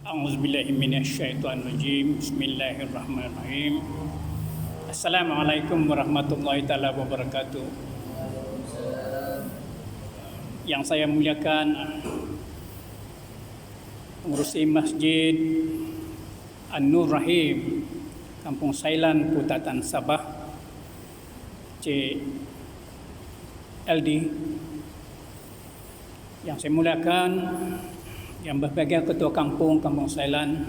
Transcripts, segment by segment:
A'udzubillahi minasyaitonirrajim. Bismillahirrahmanirrahim. Assalamualaikum warahmatullahi taala wabarakatuh. Yang saya muliakan pengurusi Masjid An-Nur Rahim, Kampung Sailan, Putatan, Sabah, CLD. Yang saya muliakan yang berbahagia Ketua Kampung Sailan,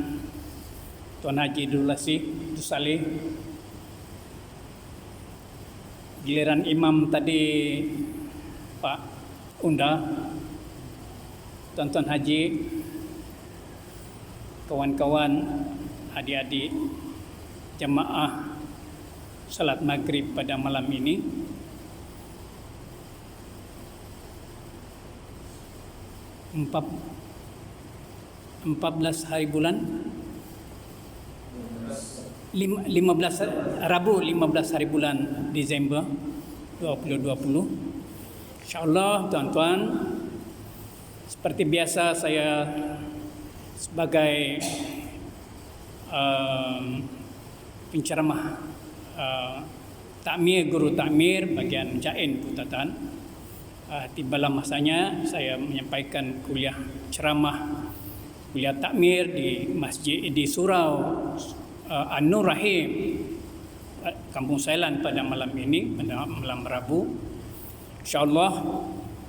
Tuan Haji Dulasi Saleh. Giliran imam tadi Pak Unda, Tuan-tuan Haji, kawan-kawan, adik-adik jemaah salat maghrib pada malam ini. Empat 14 hari bulan 15 Rabu 15 hari bulan Disember 2020. InsyaAllah tuan-tuan, seperti biasa saya sebagai penceramah takmir, guru takmir bagian Jain Putatan, tibalah masanya saya menyampaikan kuliah ceramah, kuliah takmir di masjid di surau An-Nur Rahim, Kampung Sailan pada malam ini, pada malam Rabu. InsyaAllah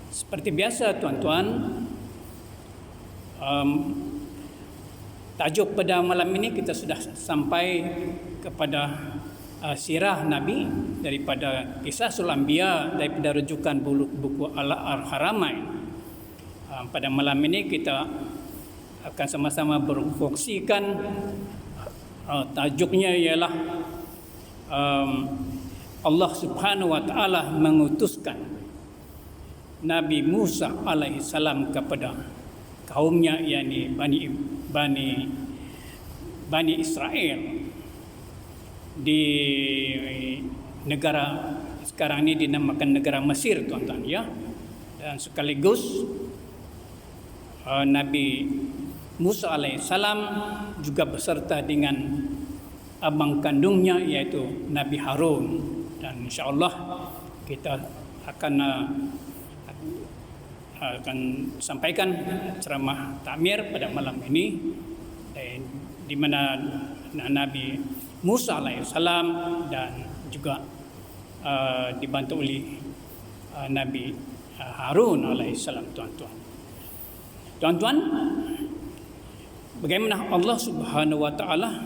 seperti biasa tuan-tuan, tajuk pada malam ini kita sudah sampai kepada sirah Nabi daripada Qisasul Anbiya, daripada rujukan buku Al-Haramain. Pada malam ini kita akan sama-sama berkongsikan, tajuknya ialah Allah Subhanahu wa taala mengutuskan Nabi Musa alaihi salam kepada kaumnya, yakni Bani Israel di negara sekarang ini dinamakan negara Mesir, tuan-tuan ya. Dan sekaligus Nabi Musa alaihissalam juga beserta dengan abang kandungnya, iaitu Nabi Harun. Dan insyaAllah kita akan sampaikan ceramah takmir pada malam ini, di mana Nabi Musa alaihissalam dan juga dibantu oleh Nabi Harun alaihissalam, tuan-tuan. Tuan-tuan, bagaimana Allah Subhanahu wa taala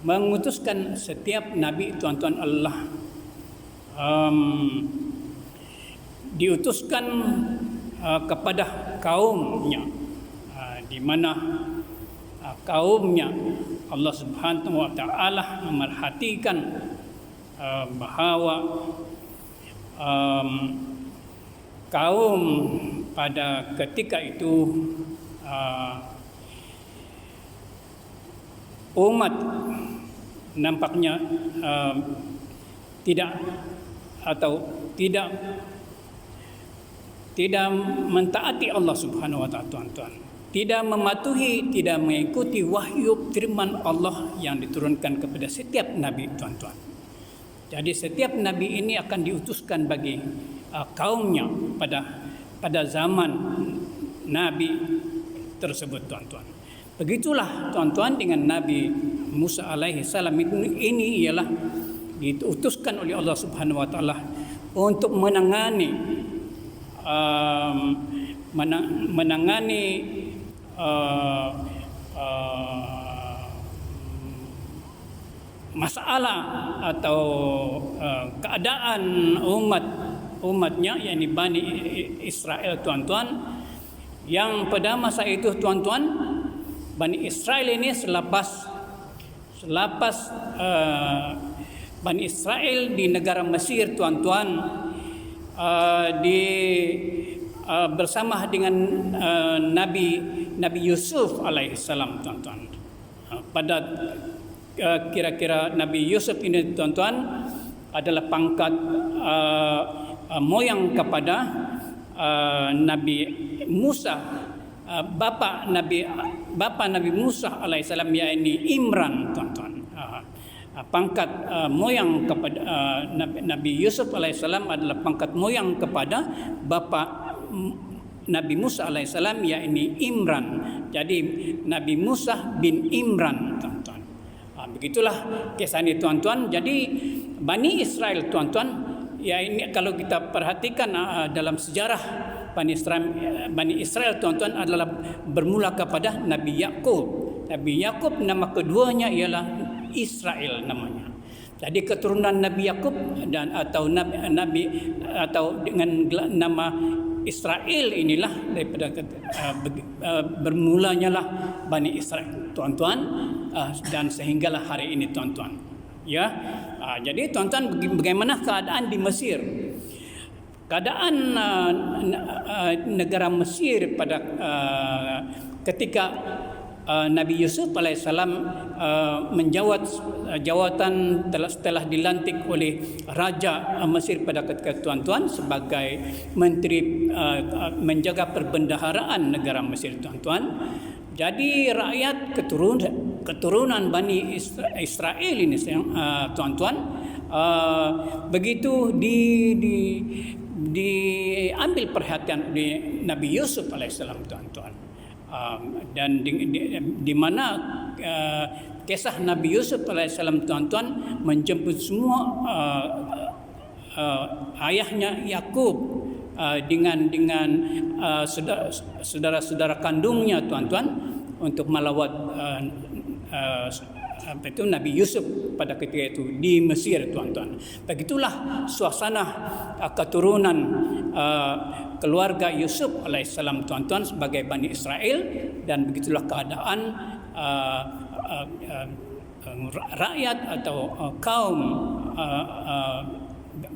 mengutuskan setiap nabi, tuan-tuan, Allah diutuskan kepada kaumnya, di mana kaumnya Allah Subhanahu wa taala memerhatikan bahawa kaum pada ketika itu umat nampaknya tidak mentaati Allah Subhanahu wa taala, tuan-tuan. Tidak mematuhi, tidak mengikuti wahyu firman Allah yang diturunkan kepada setiap nabi, tuan-tuan. Jadi setiap nabi ini akan diutuskan bagi kaumnya pada zaman nabi tersebut, tuan-tuan. Begitulah tuan-tuan dengan Nabi Musa alaihi salam ini ialah diutuskan oleh Allah Subhanahu wa taala untuk menangani masalah atau keadaan umatnya, yakni Bani Israel, tuan-tuan, yang pada masa itu, tuan-tuan, Bani Israel ini selepas Bani Israel di negara Mesir, tuan-tuan, bersama dengan Nabi Yusuf alaihissalam, tuan-tuan. Pada kira-kira Nabi Yusuf ini, tuan-tuan, adalah pangkat moyang kepada Nabi Musa bapa Nabi Musa alaihissalam, yakni Imran, tuan-tuan. Pangkat moyang kepada Nabi Yusuf alaihissalam adalah pangkat moyang kepada bapa Nabi Musa alaihissalam, yakni Imran. Jadi Nabi Musa bin Imran, tuan-tuan. Begitulah kisah ini, tuan-tuan. Jadi Bani Israel, tuan-tuan, ya ini kalau kita perhatikan dalam sejarah Bani Israel, tuan-tuan, adalah bermula kepada Nabi Yakub. Nabi Yakub nama keduanya ialah Israel namanya. Jadi keturunan Nabi Yakub atau dengan nama Israel inilah daripada bermulanya lah Bani Israel, tuan-tuan, dan sehinggalah hari ini, tuan-tuan. Ya, jadi tuan-tuan, bagaimana keadaan di Mesir? Keadaan negara Mesir pada ketika Nabi Yusuf alaihissalam menjawat jawatan setelah dilantik oleh Raja Mesir pada ketika, tuan-tuan, sebagai menteri menjaga perbendaharaan negara Mesir, tuan-tuan. Jadi rakyat keturunan Bani Israel ini, tuan-tuan, begitu diambil perhatian oleh Nabi Yusuf alaihissalam, tuan-tuan. Dan di mana kisah Nabi Yusuf alaihissalam, tuan-tuan, menjemput semua ayahnya Yakub dengan saudara-saudara kandungnya, tuan-tuan, untuk melawat Nabi Yusuf pada ketika itu di Mesir, tuan-tuan. Begitulah suasana keturunan keluarga Yusuf alaihissalam, tuan-tuan, sebagai Bani Israel, dan begitulah keadaan rakyat atau kaum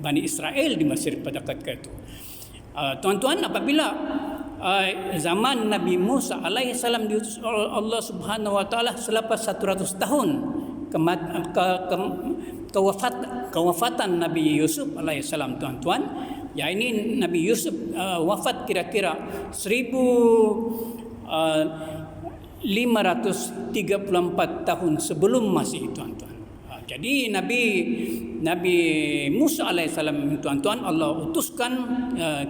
Bani Israel di Mesir pada ketika itu. Tuan-tuan, apabila zaman Nabi Musa alaihissalam diutus oleh Allah Subhanahu wa taala selepas 100 tahun kewafatan Nabi Yusuf alaihissalam, tuan-tuan, ya ini Nabi Yusuf wafat kira-kira 1534 tahun sebelum Masih, tuan-tuan. Jadi Nabi Musa alaihissalam, tuan-tuan, Allah utuskan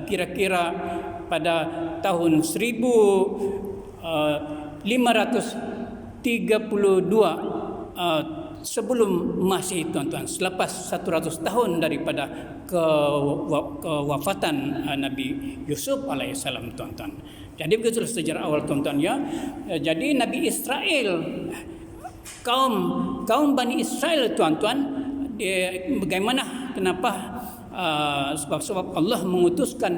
kira-kira pada tahun 1532 sebelum Masih, tuan-tuan, selepas 100 tahun daripada kewafatan Nabi Yusuf alaihissalam, tuan-tuan. Jadi begitulah sejarah awal, tuan-tuan, ya. Jadi Nabi Israel, kaum Bani Israel, tuan-tuan, bagaimana, kenapa? Sebab Allah mengutuskan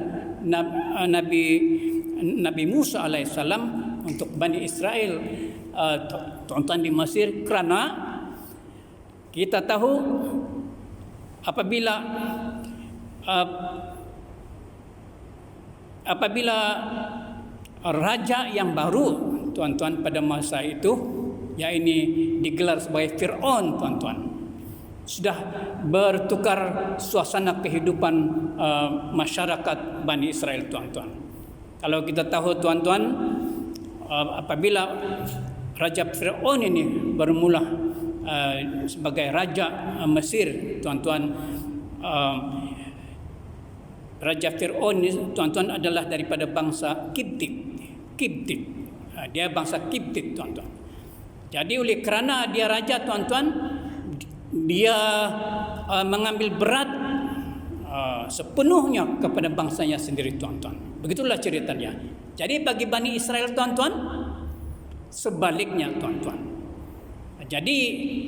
Nabi Musa alaihissalam untuk Bani Israel, tuan-tuan, di Mesir, kerana kita tahu apabila raja yang baru, tuan-tuan, pada masa itu, ya ini digelar sebagai Fir'aun, tuan-tuan, sudah bertukar suasana kehidupan masyarakat Bani Israel, tuan-tuan. Kalau kita tahu, tuan-tuan, apabila Raja Fir'aun ini bermula sebagai Raja Mesir, tuan-tuan, Raja Fir'aun ini, tuan-tuan, adalah daripada bangsa Kiptik. Dia bangsa Kiptik, tuan-tuan. Jadi oleh kerana dia raja, tuan-tuan, dia mengambil berat sepenuhnya kepada bangsanya sendiri, tuan-tuan. Begitulah ceritanya. Jadi bagi Bani Israel, tuan-tuan, sebaliknya, tuan-tuan. Jadi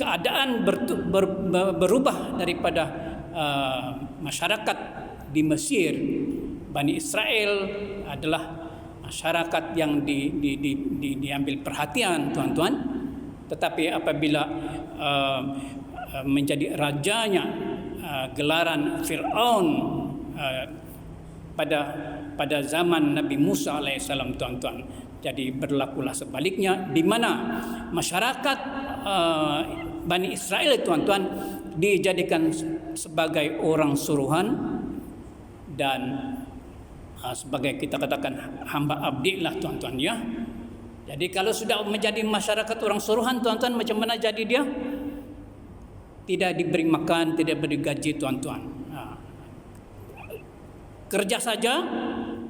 keadaan berubah daripada masyarakat di Mesir. Bani Israel adalah masyarakat yang diambil perhatian, tuan-tuan. Tetapi apabila menjadi rajanya gelaran Fir'aun pada zaman Nabi Musa alaihissalam, tuan-tuan, jadi berlakulah sebaliknya, di mana masyarakat Bani Israel, tuan-tuan, dijadikan sebagai orang suruhan dan sebagai kita katakan hamba abdi lah tuan-tuan ya. Jadi kalau sudah menjadi masyarakat orang suruhan tuan-tuan, macam mana jadi dia? Tidak diberi makan, tidak diberi gaji tuan-tuan. Kerja saja,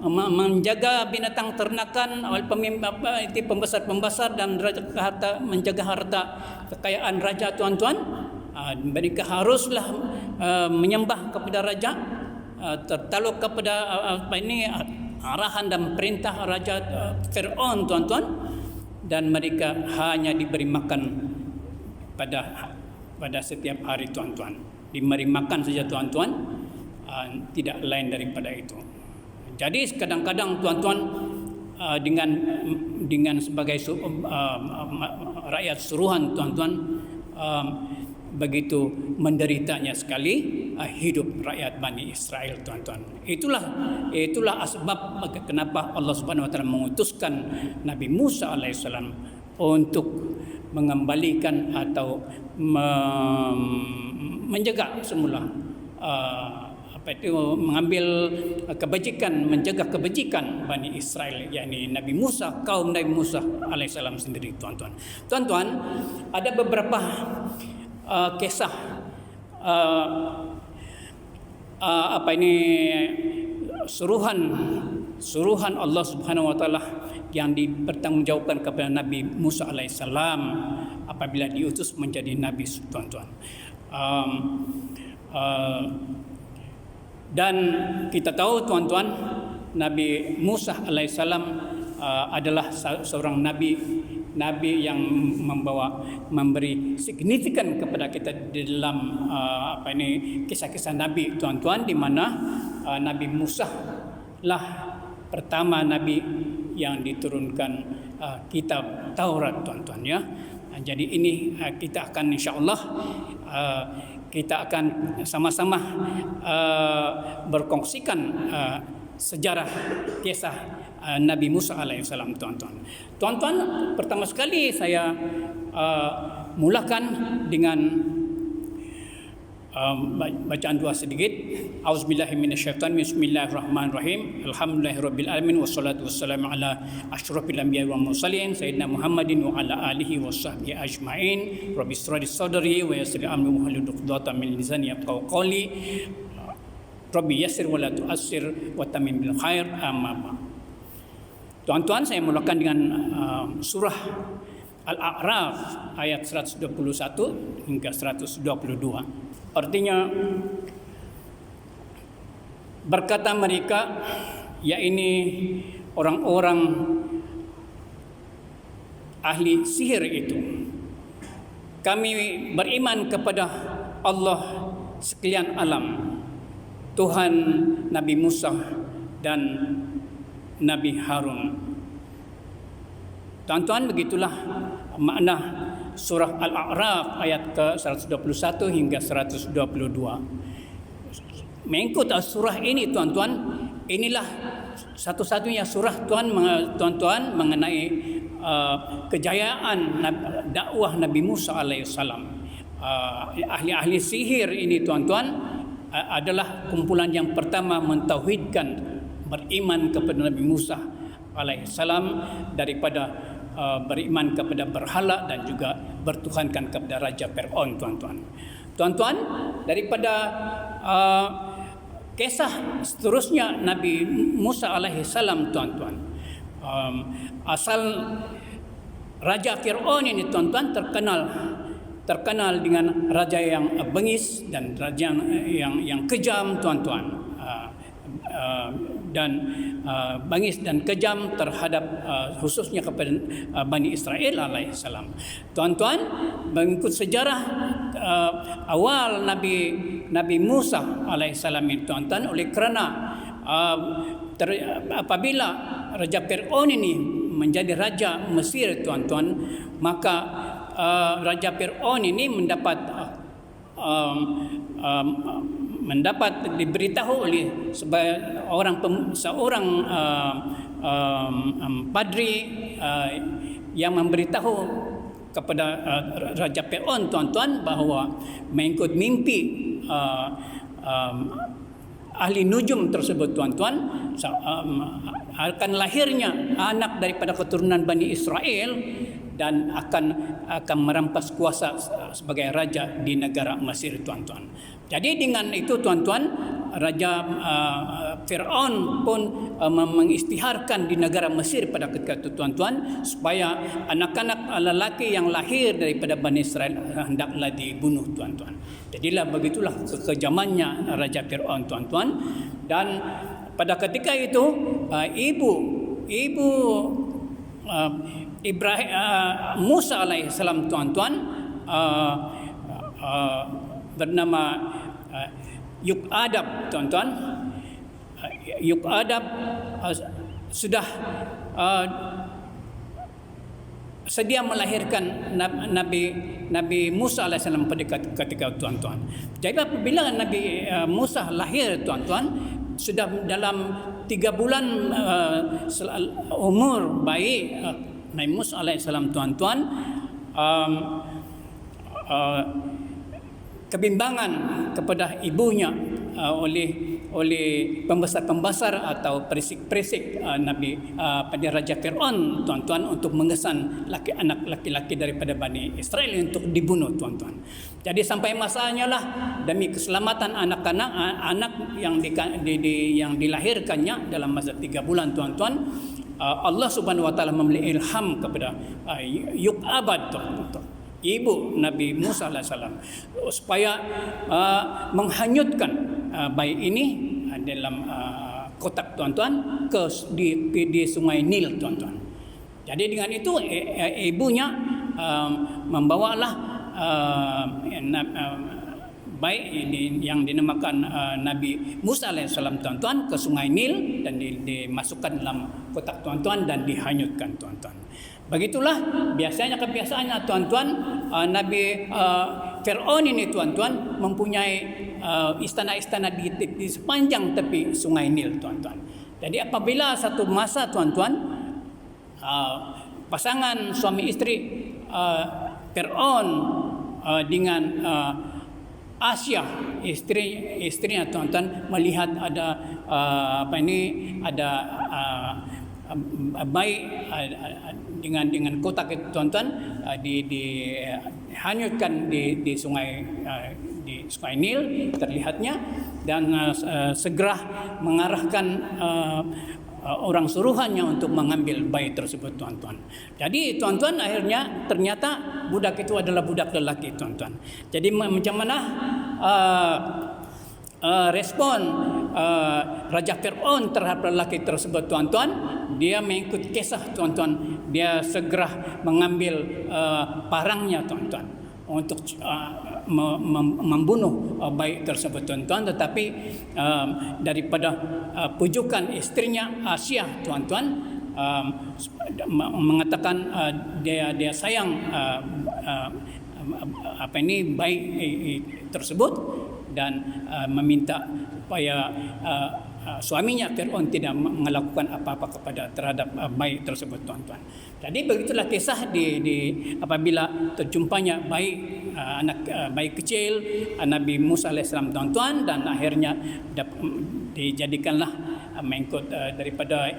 menjaga binatang ternakan oleh pembesar-pembesar dan harta, menjaga harta kekayaan raja tuan-tuan. Mereka haruslah menyembah kepada raja, tertaluk kepada arahan dan perintah raja Fir'aun tuan-tuan, dan mereka hanya diberi makan pada setiap hari tuan-tuan. Diberi makan saja tuan-tuan, tidak lain daripada itu. Jadi kadang-kadang tuan-tuan dengan sebagai rakyat suruhan tuan-tuan, begitu menderitanya sekali hidup rakyat Bani Israel tuan-tuan. Itulah asbab kenapa Allah Subhanahu wa taala mengutuskan Nabi Musa alaihissalam untuk mengembalikan atau menjaga semula mengambil kebajikan, menjaga kebajikan Bani Israel, yakni Nabi Musa, kaum Nabi Musa alaihissalam sendiri tuan-tuan. Tuan-tuan, ada beberapa kisah suruhan Allah Subhanahu wa taala yang dipertanggungjawabkan kepada Nabi Musa alaihissalam apabila diutus menjadi nabi tuan-tuan. Dan kita tahu tuan-tuan, Nabi Musa alaihissalam adalah seorang nabi yang memberi signifikan kepada kita di dalam kisah-kisah nabi tuan-tuan, di mana Nabi Musa lah pertama nabi yang diturunkan kitab Taurat tuan-tuan ya. Jadi ini kita akan insya-Allah kita akan sama-sama berkongsikan sejarah kisah Nabi Musa alaihissalam tuan-tuan. Tuan-tuan, pertama sekali saya mulakan dengan bacaan doa sedikit. Auzubillahi minasyaitonir rajim. Bismillahirrahmanirrahim. Alhamdulillahirabbil alamin wassalatu wassalamu ala asyrafil anbiya'i wal mursalin sayyidina Muhammadin wa ala alihi washabbihi ajmain. Rabbi shrah li sadri wa yassir li amri wahlul 'uqdatam min lisani yafqahu qawli. Rabbi yassir wa la tu'assir wa tammim bil khair. Amma ba'd. Tuan-tuan, saya mulakan dengan surah Al-A'raf ayat 121 hingga 122. Artinya, berkata mereka, yakni orang-orang ahli sihir itu, kami beriman kepada Allah sekalian alam, Tuhan Nabi Musa dan Nabi Harun. Tuan-tuan, begitulah makna surah Al-A'raf ayat ke-121 hingga 122. Mengikut surah ini tuan-tuan, inilah satu-satunya surah tuan-tuan mengenai kejayaan dakwah Nabi Musa alaihissalam. Ahli-ahli sihir ini tuan-tuan adalah kumpulan yang pertama mentauhidkan, beriman kepada Nabi Musa alaihissalam daripada beriman kepada berhala dan juga bertuhankan kepada Raja Fir'aun tuan-tuan. Tuan-tuan, daripada kisah seterusnya Nabi Musa alaihissalam tuan-tuan, asal Raja Fir'aun ini tuan-tuan terkenal dengan raja yang bengis dan raja yang kejam tuan-tuan, dan bangis dan kejam terhadap khususnya kepada Bani Israel alaihissalam. Tuan-tuan, mengikut sejarah awal Nabi Musa alaihissalam ini tuan-tuan, oleh kerana apabila Raja Fir'aun ini menjadi raja Mesir tuan-tuan, maka Raja Fir'aun ini mendapat diberitahu oleh seorang padri yang memberitahu kepada Raja Fir'aun tuan-tuan bahawa mengikut mimpi ahli nujum tersebut tuan-tuan, akan lahirnya anak daripada keturunan Bani Israel dan akan merampas kuasa sebagai raja di negara Mesir tuan-tuan. Jadi dengan itu tuan-tuan, Raja Fir'aun pun mengisytiharkan di negara Mesir pada ketika itu tuan-tuan, supaya anak-anak lelaki yang lahir daripada Bani Israel hendaklah dibunuh tuan-tuan. Jadilah begitulah kekejamannya Raja Fir'aun tuan-tuan. Dan pada ketika itu ibu Ibrahim Musa alaihissalam tuan-tuan bernama Yukadab tuan-tuan. Yukadab sudah sedia melahirkan Nabi Musa alaihissalam pada ketika tuan-tuan. Jadi apabila Nabi Musa lahir tuan-tuan, sudah dalam 3 bulan umur bayi Nabi Musa alaihissalam tuan-tuan, kebimbangan kepada ibunya oleh pembesar-pembesar atau perisik-perisik Nabi pada Raja Fir'aun tuan-tuan, untuk mengesan anak laki-laki daripada Bani Israel untuk dibunuh tuan-tuan. Jadi sampai masanya lah, demi keselamatan anak yang dilahirkannya dalam masa 3 bulan tuan-tuan, Allah Subhanahu Wa Taala memberi ilham kepada Yukabad tuan-tuan, ibu Nabi Musa alaihissalam, supaya menghanyutkan bayi ini dalam kotak tuan-tuan di Sungai Nil tuan-tuan. Jadi dengan itu ibunya membawalah bayi yang dinamakan Nabi Musa alaihissalam tuan-tuan ke Sungai Nil dan dimasukkan dalam kotak tuan-tuan dan dihanyutkan tuan-tuan. Begitulah biasanya kebiasaannya tuan-tuan. Nabi Fir'aun ini tuan-tuan mempunyai istana-istana di sepanjang tepi Sungai Nil tuan-tuan. Jadi apabila satu masa tuan-tuan, pasangan suami istri Fir'aun dengan Asia istrinya tuan-tuan melihat ada bayi dengan kotak itu tuan-tuan dihanyutkan di Sungai Nil terlihatnya, dan segera mengarahkan orang suruhannya untuk mengambil bayi tersebut tuan-tuan. Jadi tuan-tuan, akhirnya ternyata budak itu adalah budak lelaki tuan-tuan. Jadi macam mana respon Raja Fir'aun terhadap lelaki tersebut tuan-tuan? Dia mengikut kisah tuan-tuan, dia segera mengambil parangnya tuan-tuan untuk membunuh bayi tersebut tuan-tuan. Tetapi daripada pujukan istrinya Asia tuan-tuan, mengatakan dia sayang bayi tersebut, dan meminta supaya suaminya Fir'aun tidak melakukan apa-apa terhadap bayi tersebut tuan-tuan. Jadi begitulah kisah apabila terjumpanya bayi kecil Nabi Musa alaihissalam tuan-tuan, dan akhirnya dijadikanlah mengikut daripada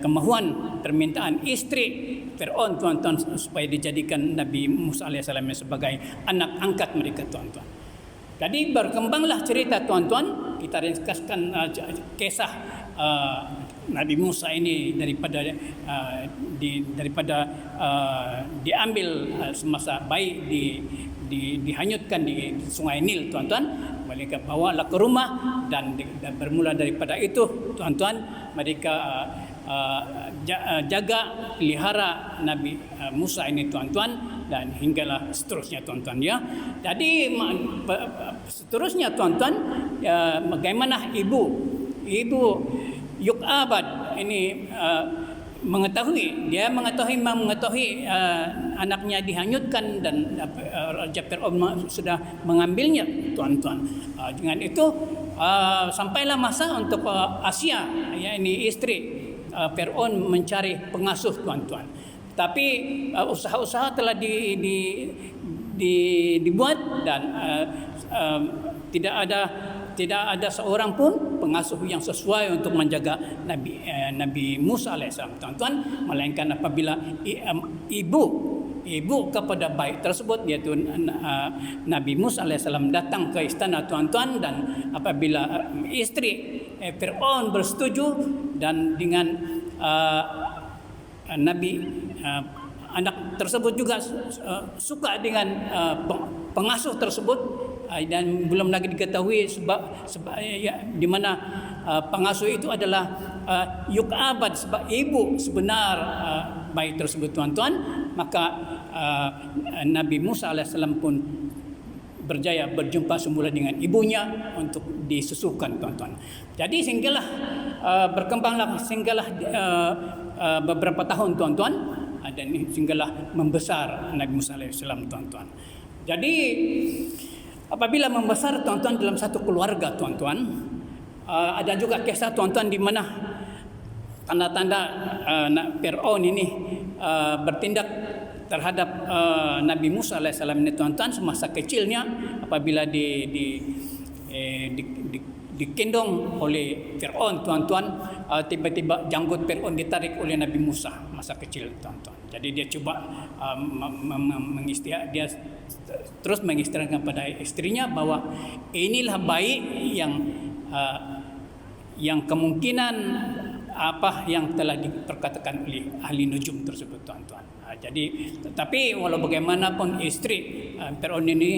kemahuan permintaan istri Fir'aun tuan-tuan, supaya dijadikan Nabi Musa alaihissalam sebagai anak angkat mereka tuan-tuan. Jadi berkembanglah cerita tuan-tuan. Kita ringkaskan kisah Nabi Musa ini daripada diambil semasa bayi dihanyutkan di Sungai Nil tuan-tuan. Mereka bawalah ke rumah, dan bermula daripada itu tuan-tuan, mereka jaga pelihara Nabi Musa ini tuan-tuan, dan hinggalah seterusnya tuan-tuan ya. Jadi seterusnya tuan-tuan, bagaimana ibu Yukabad ini mengetahui anaknya dihanyutkan, dan Raja Fir'aun sudah mengambilnya tuan-tuan. Dengan itu sampailah masa untuk Asia, yakni istri Fir'aun, mencari pengasuh tuan-tuan. Tapi usaha-usaha telah dibuat, dan tidak ada tidak ada seorang pun pengasuh yang sesuai untuk menjaga Nabi Musa alaihissalam, tuan-tuan, melainkan apabila ibu kepada bayi tersebut, iaitu Nabi Musa alaihissalam datang ke istana, tuan-tuan, dan apabila isteri Fir'aun bersetuju dan dengan anak tersebut juga suka dengan pengasuh tersebut, dan belum lagi diketahui sebab di mana pengasuh itu adalah Yuk'abad, sebab ibu sebenar bayi tersebut, tuan-tuan, maka Nabi Musa alaihissalam pun berjaya berjumpa semula dengan ibunya untuk disusukan, tuan-tuan. Jadi sehinggalah beberapa tahun, tuan-tuan, dan sehinggalah membesar Nabi Musa alaihissalam, tuan-tuan. Jadi apabila membesar, tuan-tuan, dalam satu keluarga, tuan-tuan, ada juga kisah, tuan-tuan, di mana tanda-tanda Fir'aun ini bertindak terhadap Nabi Musa alaihissalam ini, tuan-tuan, semasa kecilnya, apabila dikendong oleh Fir'aun, tuan-tuan, tiba-tiba janggut Fir'aun ditarik oleh Nabi Musa masa kecil, tuan-tuan. Jadi dia cuba dia terus mengistilahkan kepada istrinya bahwa inilah bayi yang kemungkinan apa yang telah diperkatakan oleh ahli nujum tersebut, tuan-tuan. Jadi tetapi walau bagaimanapun istri Fir'aun ini,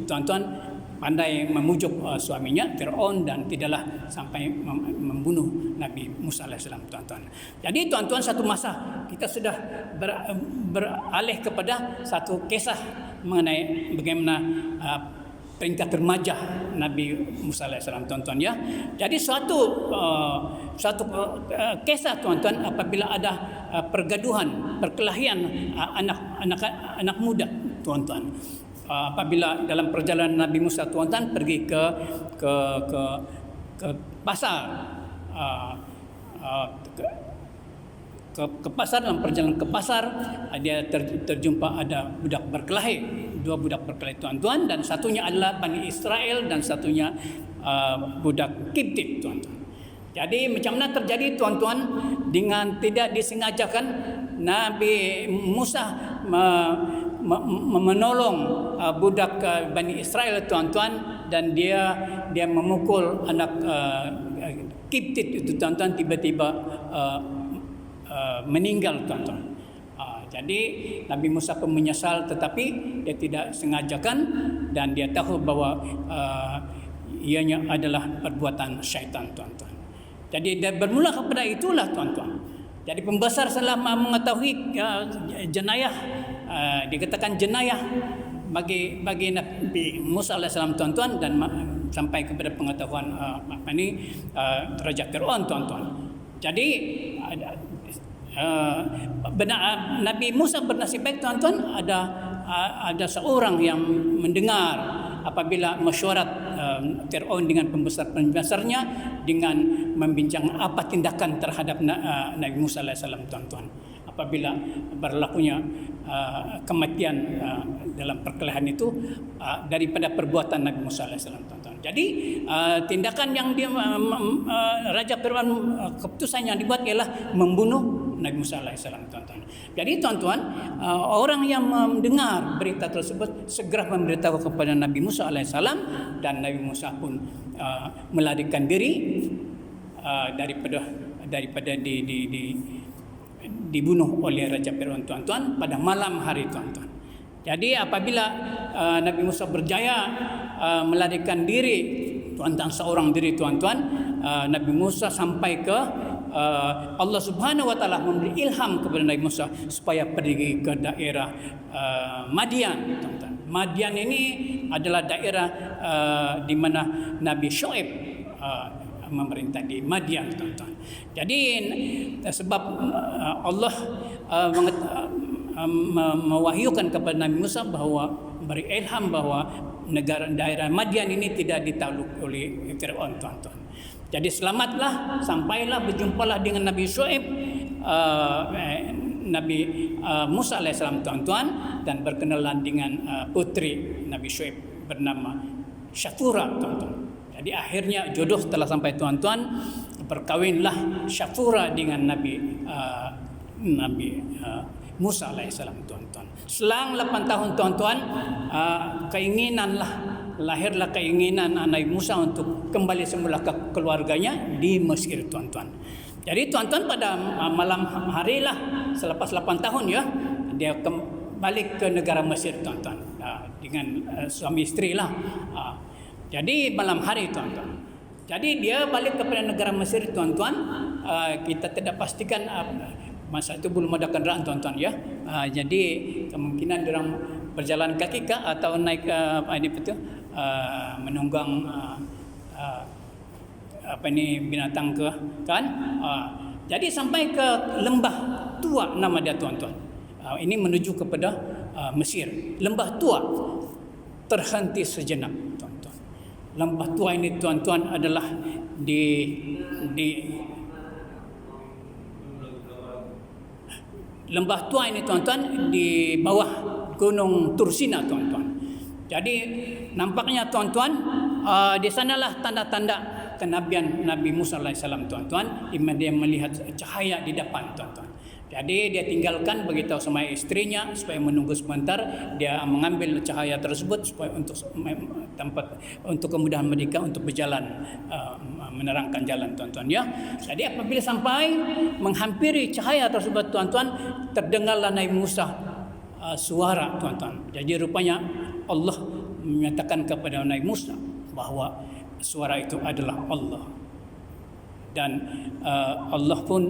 tuan-tuan, pandai memujuk suaminya Fir'aun dan tidaklah sampai membunuh Nabi Musa alaihissalam, tuan-tuan. Jadi, tuan-tuan, satu masa kita sudah beralih kepada satu kisah mengenai bagaimana peringkat remaja Nabi Musa alaihissalam, tuan-tuan, ya. Jadi suatu kisah, tuan-tuan, apabila ada pergaduhan, perkelahian anak muda, tuan-tuan. Apabila dalam perjalanan Nabi Musa, tuan-tuan, pergi ke pasar, ke pasar, dalam perjalanan ke pasar dia terjumpa ada budak berkelahi, dua budak berkelahi, tuan-tuan, dan satunya adalah Bani Israel dan satunya budak Kiptik, tuan-tuan. Jadi macam mana terjadi, tuan-tuan, dengan tidak disengajakan Nabi Musa menolong budak Bani Israel, tuan-tuan, dan dia memukul anak Kiptik itu, tuan-tuan, tiba-tiba meninggal, tuan-tuan. Jadi Nabi Musa pun menyesal, tetapi dia tidak sengajakan dan dia tahu bahwa ianya adalah perbuatan syaitan, tuan-tuan. Jadi dia bermula kepada itulah, tuan-tuan. Jadi pembesar selama mengetahui jenayah, dikatakan jenayah bagi Nabi Musa alaihissalam, tuan-tuan, dan sampai kepada pengetahuan Raja Fir'aun, tuan-tuan. Jadi Nabi Musa bernasib baik, tuan-tuan, ada seorang yang mendengar apabila mesyuarat Fir'aun dengan pembesar-pembesarnya dengan membincang apa tindakan terhadap Nabi Musa alaihissalam, tuan-tuan, apabila berlakunya kematian dalam perkelahian itu daripada perbuatan Nabi Musa alaihissalam, tuan-tuan. Jadi tindakan yang Raja Fir'aun, keputusan yang dibuat ialah membunuh Nabi Musa alaihissalam, tuan-tuan. Jadi, tuan-tuan, orang yang mendengar berita tersebut segera memberitahu kepada Nabi Musa alaihissalam, dan Nabi Musa pun melarikan diri daripada dibunuh oleh Raja Fir'aun, tuan-tuan, pada malam hari, tuan-tuan. Jadi apabila Nabi Musa berjaya melarikan diri, tuan-tuan, seorang diri, tuan-tuan, Nabi Musa sampai ke Allah Subhanahu wa taala memberi ilham kepada Nabi Musa supaya pergi ke daerah Madian, tuan-tuan. Madian ini adalah daerah di mana Nabi Syuaib memerintah di Madian, tuan-tuan. Jadi sebab Allah mewahyukan kepada Nabi Musa bahawa beri ilham bahawa daerah Madian ini tidak ditakluk oleh Fir'aun, tuan-tuan. Jadi selamatlah, sampailah, berjumpalah dengan Nabi Syuaib, Nabi Musa alaihissalam, tuan-tuan, dan berkenalan dengan putri Nabi Syuaib bernama Syafura, tuan-tuan. Jadi akhirnya jodoh telah sampai tuan-tuan, berkawinlah Syafura dengan Nabi Musa alaihissalam tuan-tuan. Selang 8 tahun tuan-tuan, lahirlah keinginan Nabi Musa untuk kembali semula ke keluarganya di Mesir tuan-tuan. Jadi tuan-tuan pada malam harilah selepas 8 tahun ya, dia balik ke negara Mesir tuan-tuan, dengan suami isteri lah. Jadi malam hari tuan-tuan. Jadi dia balik kepada negara Mesir tuan-tuan. Kita tidak pastikan, masa itu belum ada kendaraan tuan-tuan ya. Jadi kemungkinan orang berjalan kaki kah atau naik menunggang binatang ke kan. Jadi sampai ke lembah tua nama dia tuan-tuan. Ini menuju kepada Mesir. Lembah tua terhenti sejenak tuan-tuan. Lembah tua ini tuan-tuan adalah lembah tua ini tuan-tuan di bawah Gunung Tursina tuan-tuan. Jadi nampaknya tuan-tuan, di sanalah tanda-tanda kenabian Nabi Musa alaihissalam tuan-tuan, di mana dia melihat cahaya di depan tuan-tuan. Jadi dia tinggalkan, beritahu sama istrinya supaya menunggu sebentar. Dia mengambil cahaya tersebut supaya untuk kemudahan mereka untuk berjalan, menerangkan jalan tuan-tuan ya. Jadi apabila sampai menghampiri cahaya tersebut tuan-tuan, terdengarlah Nabi Musa suara tuan-tuan. Jadi rupanya Allah menyatakan kepada Nabi Musa bahawa suara itu adalah Allah. Dan Allah pun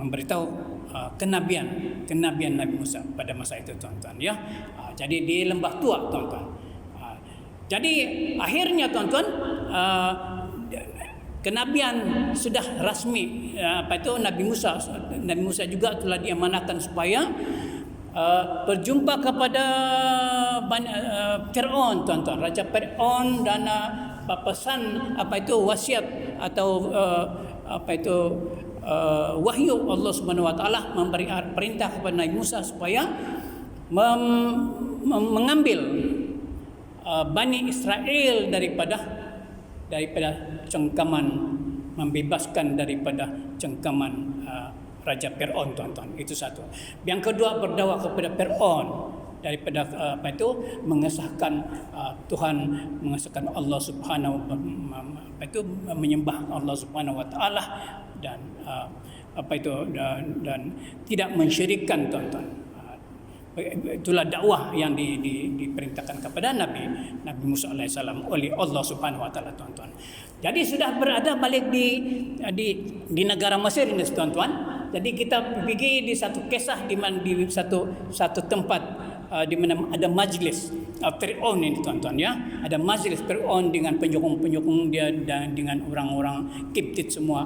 memberitahu kenabian Nabi Musa pada masa itu tuan-tuan ya. Jadi di lembah tua tuan-tuan. Jadi akhirnya tuan-tuan, kenabian sudah rasmi. Nabi Musa juga telah diamanahkan supaya berjumpa kepada Fir'aun tuan-tuan, Raja Fir'aun, dan pesan wasiat atau wahyu Allah Subhanahu wa taala memberi perintah kepada Nabi Musa supaya mengambil Bani Israel daripada cengkaman, membebaskan daripada cengkaman Raja Fir'aun tuan-tuan. Itu satu. Yang kedua, berdakwah kepada Fir'aun daripada mengesahkan Tuhan, mengesahkan Allah Subhanahu menyembah Allah Subhanahu wa taala dan dan tidak mensyirikkan tuan-tuan. Itulah dakwah yang diperintahkan kepada Nabi Musa alaihissalam oleh Allah Subhanahu wa taala tuan-tuan. Jadi sudah berada balik di negara Mesir ini tuan-tuan. Jadi kita pergi di satu kisah di mana di satu tempat di mana ada majlis Fir'aun ini tuan-tuan ya. Ada majlis Fir'aun dengan penyokong-penyokong dia dan dengan orang-orang Kiptit semua,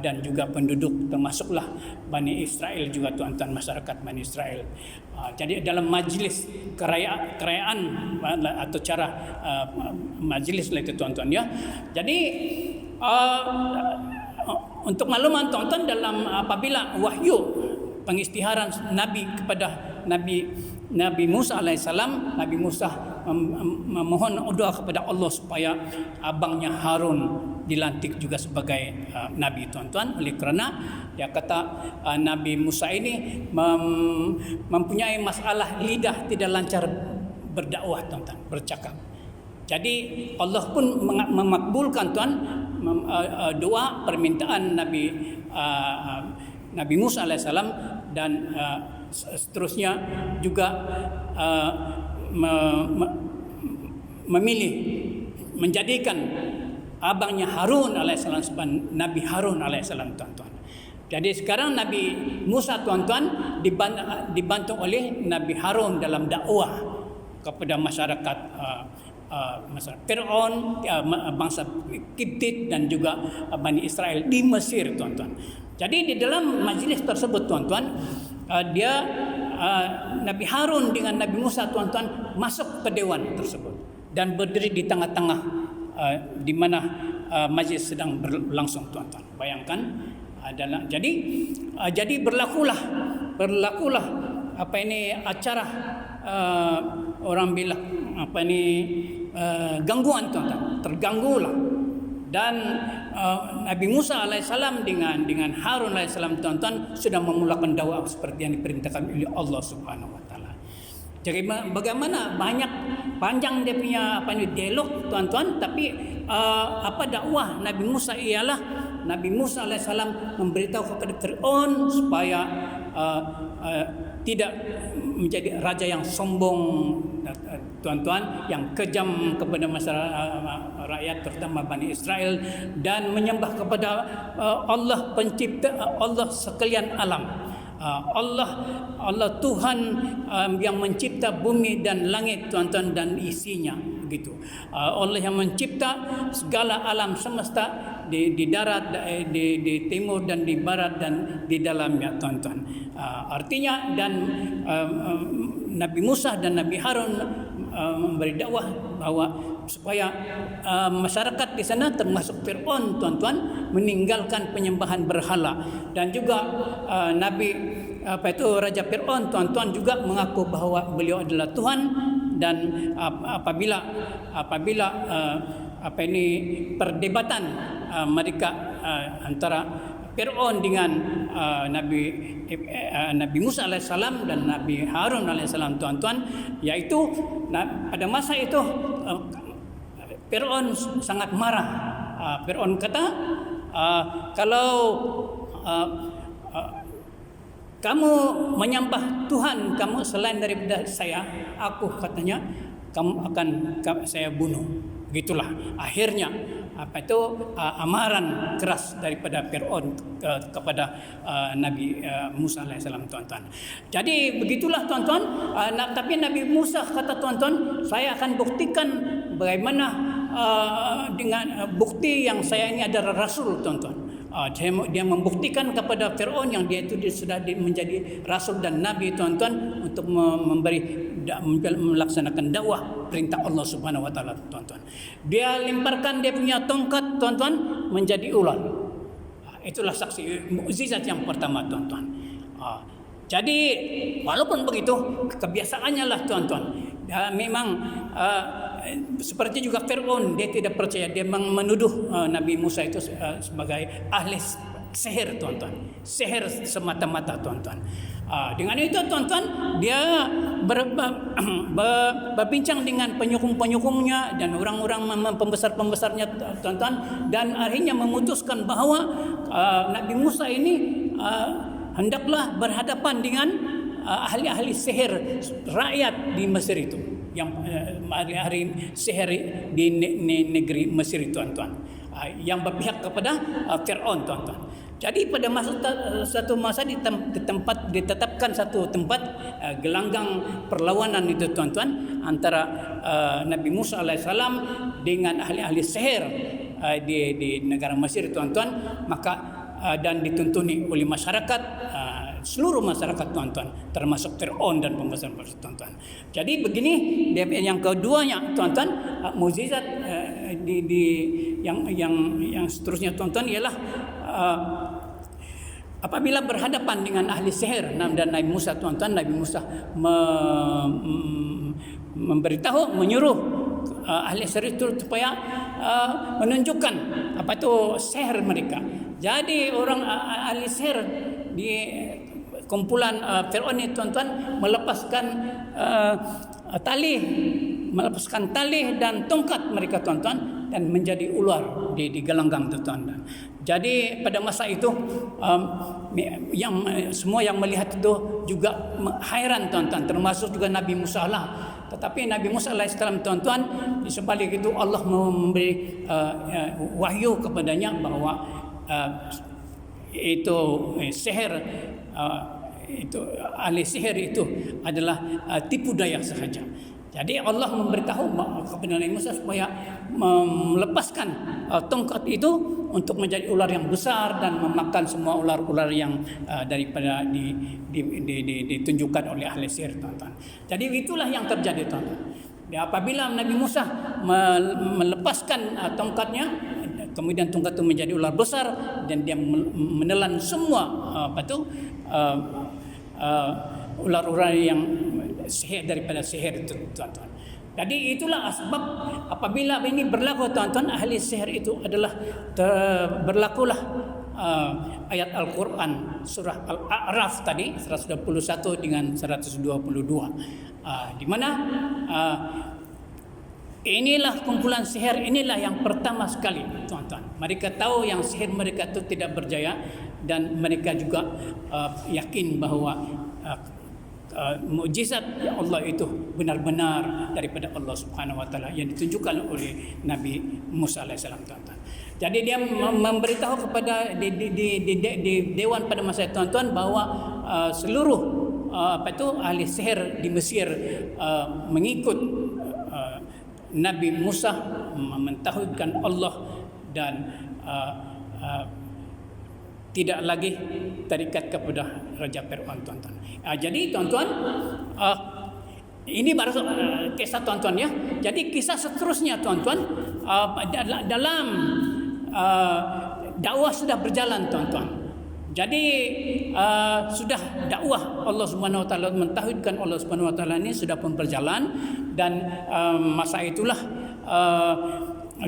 dan juga penduduk, termasuklah Bani Israel juga tuan-tuan, masyarakat Bani Israel. Jadi dalam majlis kerajaan atau cara majlis lah itu tuan-tuan ya. Jadi untuk makluman tuan-tuan, dalam apabila wahyu pengisytiharan Nabi kepada Nabi Musa alaihissalam, Nabi Musa memohon doa kepada Allah supaya abangnya Harun dilantik juga sebagai Nabi tuan-tuan. Oleh kerana dia kata Nabi Musa ini mempunyai masalah lidah, tidak lancar berdakwah tuan-tuan, bercakap. Jadi Allah pun memakbulkan tuan doa permintaan Nabi Musa alaihissalam, dan seterusnya juga memilih menjadikan abangnya Harun alaihissalam sebagai Nabi Harun alaihissalam tuan-tuan. Jadi sekarang Nabi Musa tuan-tuan dibantu oleh Nabi Harun dalam dakwah kepada masyarakat Fir'aun, bangsa Kiptit dan juga Bani Israel di Mesir tuan-tuan. Jadi di dalam majlis tersebut tuan-tuan, Nabi Harun dengan Nabi Musa tuan-tuan masuk ke dewan tersebut dan berdiri di tengah-tengah di mana majlis sedang berlangsung tuan-tuan. Bayangkan jadi berlakulah acara orang bilang gangguan tuan-tuan, terganggulah. Dan Nabi Musa alaihissalam dengan Harun alaihissalam tuan-tuan sudah memulakan dakwah seperti yang diperintahkan oleh Allah Subhanahu wa taala. Jadi bagaimana banyak panjang dia punya dialog tuan-tuan, tapi dakwah Nabi Musa ialah Nabi Musa alaihissalam memberitahu kepada Fir'aun supaya tidak menjadi raja yang sombong tuan-tuan, yang kejam kepada masyarakat rakyat terutama Bani Israel, dan menyembah kepada Allah pencipta, Allah sekalian alam. Allah Tuhan yang mencipta bumi dan langit tuan-tuan dan isinya, begitu. Allah yang mencipta segala alam semesta di darat, di timur dan di barat dan di dalamnya tuan-tuan. Artinya dan Nabi Musa dan Nabi Harun memberi dakwah bahwa supaya masyarakat di sana termasuk Fir'aun tuan-tuan meninggalkan penyembahan berhala, dan juga Raja Fir'aun tuan-tuan juga mengaku bahwa beliau adalah Tuhan. Dan apabila perdebatan mereka antara Fir'aun dengan Nabi Musa alaihissalam dan Nabi Harun alaihissalam tuan-tuan, yaitu pada masa itu Fir'aun sangat marah. Fir'aun kata, kalau kamu menyembah Tuhan kamu selain daripada saya, aku katanya kamu akan saya bunuh. Begitulah akhirnya amaran keras daripada Fir'aun kepada Nabi Musa alaihissalam tuan-tuan. Jadi begitulah tuan-tuan. Tapi Nabi Musa kata tuan-tuan, saya akan buktikan bagaimana dengan bukti yang saya ini adalah rasul tuan-tuan. Dia membuktikan kepada Fir'aun yang dia itu sudah menjadi rasul dan nabi tuan-tuan, untuk melaksanakan dakwah perintah Allah Subhanahu wa taala tuan-tuan. Dia lemparkan dia punya tongkat tuan-tuan menjadi ular. Itulah saksi mukjizat yang pertama tuan-tuan. Jadi walaupun begitu kebiasaannya lah tuan-tuan, memang seperti juga Fir'aun, dia tidak percaya, dia menuduh Nabi Musa itu sebagai ahli sihir tuan-tuan, sihir semata-mata tuan-tuan. Dengan itu tuan-tuan, dia berbincang dengan penyokong-penyokongnya dan orang-orang pembesar-pembesarnya tuan-tuan, dan akhirnya memutuskan bahwa Nabi Musa ini hendaklah berhadapan dengan ahli-ahli sihir rakyat di Mesir itu, yang ahli-ahli sihir di negeri Mesir tuan-tuan, yang berpihak kepada Fir'aun tuan-tuan. Jadi pada satu masa ditetapkan satu tempat gelanggang perlawanan itu tuan-tuan, antara Nabi Musa alaihissalam dengan ahli-ahli sihir di negara Mesir tuan-tuan. Maka dan dituntuni oleh masyarakat, seluruh masyarakat tuan-tuan, termasuk Fir'aun dan pembesar-pembesar tuan-tuan. Jadi begini, yang keduanya tuan-tuan, mukjizat yang seterusnya tuan-tuan ialah apabila berhadapan dengan ahli sihir dan Nabi Musa tuan-tuan, Nabi Musa menyuruh ahli sihir itu supaya menunjukkan apa itu sihir mereka. Jadi orang ahli sihir di kumpulan Fir'aun itu tuan-tuan melepaskan tali dan tongkat mereka tuan-tuan, dan menjadi ular di gelanggang tuan-tuan. Jadi pada masa itu semua yang melihat itu juga hairan tuan-tuan, termasuk juga Nabi Musa lah. Tetapi Nabi Musa alaihissalam tuan-tuan, di sebalik itu Allah memberi wahyu kepadanya bahwa itu sihir, itu ahli sihir itu adalah tipu daya sahaja. Jadi Allah memberitahu kepada Nabi Musa supaya melepaskan tongkat itu untuk menjadi ular yang besar dan memakan semua ular-ular yang daripada ditunjukkan oleh ahli sihir tuan-tuan. Jadi itulah yang terjadi tuan-tuan. Apabila Nabi Musa melepaskan tongkatnya, kemudian tongkat itu menjadi ular besar dan dia menelan semua ular-ular yang sihir daripada sihir itu tuan-tuan. Jadi itulah sebab apabila ini berlaku tuan-tuan, ahli sihir itu adalah berlakulah ayat Al-Quran surah Al-A'raf tadi 121 dengan 122, di mana inilah kumpulan sihir, inilah yang pertama sekali tuan-tuan. Mereka tahu yang sihir mereka itu tidak berjaya, dan mereka juga yakin bahawa mukjizat Allah itu benar-benar daripada Allah Subhanahu Wa Taala yang ditunjukkan oleh Nabi Musa alaihissalam, tuan-tuan. Jadi dia memberitahu kepada di dewan pada masa itu, tuan-tuan, bahawa seluruh ahli sihir di Mesir mengikut Nabi Musa, mentauhidkan Allah dan tidak lagi terikat kepada Raja Fir'aun, tuan-tuan. Jadi tuan-tuan, ini baru kisah, tuan-tuan, ya. Jadi kisah seterusnya, tuan-tuan, dalam dakwah sudah berjalan, tuan-tuan. Jadi sudah dakwah Allah Subhanahu Wa Taala, mentauhidkan Allah Subhanahu Wa Taala ini sudah pun berjalan, dan masa itulah